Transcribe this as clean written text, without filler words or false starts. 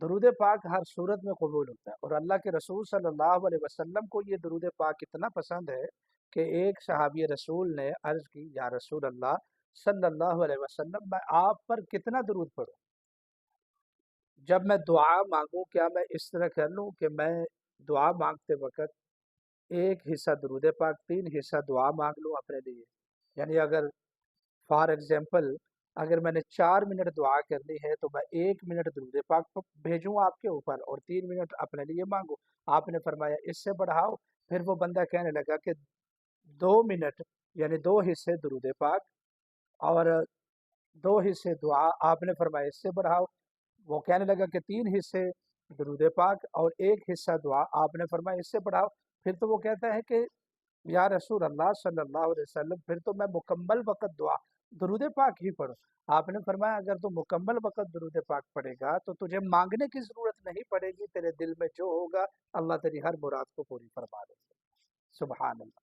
درود پاک ہر صورت میں قبول ہوتا ہے، اور اللہ کے رسول صلی اللہ علیہ وسلم کو یہ درود پاک اتنا پسند ہے کہ ایک صحابی رسول نے عرض کی، یا رسول اللہ صلی اللہ علیہ وسلم، میں آپ پر کتنا درود پڑھوں؟ جب میں دعا مانگوں کیا میں اس طرح کر لوں کہ میں دعا مانگتے وقت ایک حصہ درود پاک، تین حصہ دعا مانگ لوں اپنے لیے؟ یعنی اگر فار ایگزامپل اگر میں نے 4 منٹ دعا کرنی ہے تو میں 1 منٹ درود پاک بھیجوں آپ کے اوپر اور 3 منٹ اپنے لیے مانگوں؟ آپ نے فرمایا اس سے بڑھاؤ۔ پھر وہ بندہ کہنے لگا کہ 2 منٹ، یعنی 2 حصے درود پاک اور 2 حصے دعا۔ آپ نے فرمایا اس سے بڑھاؤ۔ وہ کہنے لگا کہ 3 حصے درود پاک اور 1 حصہ دعا۔ آپ نے فرمایا اس سے بڑھاؤ۔ پھر تو وہ کہتا ہے کہ یا رسول اللہ صلی اللہ علیہ وسلم، پھر تو میں مکمل وقت دعا درود پاک ہی پڑھوں۔ آپ نے فرمایا اگر تو مکمل وقت درود پاک پڑھے گا تو تجھے مانگنے کی ضرورت نہیں پڑے گی، تیرے دل میں جو ہوگا اللہ تیری ہر مراد کو پوری فرما دے گا۔ سبحان اللہ۔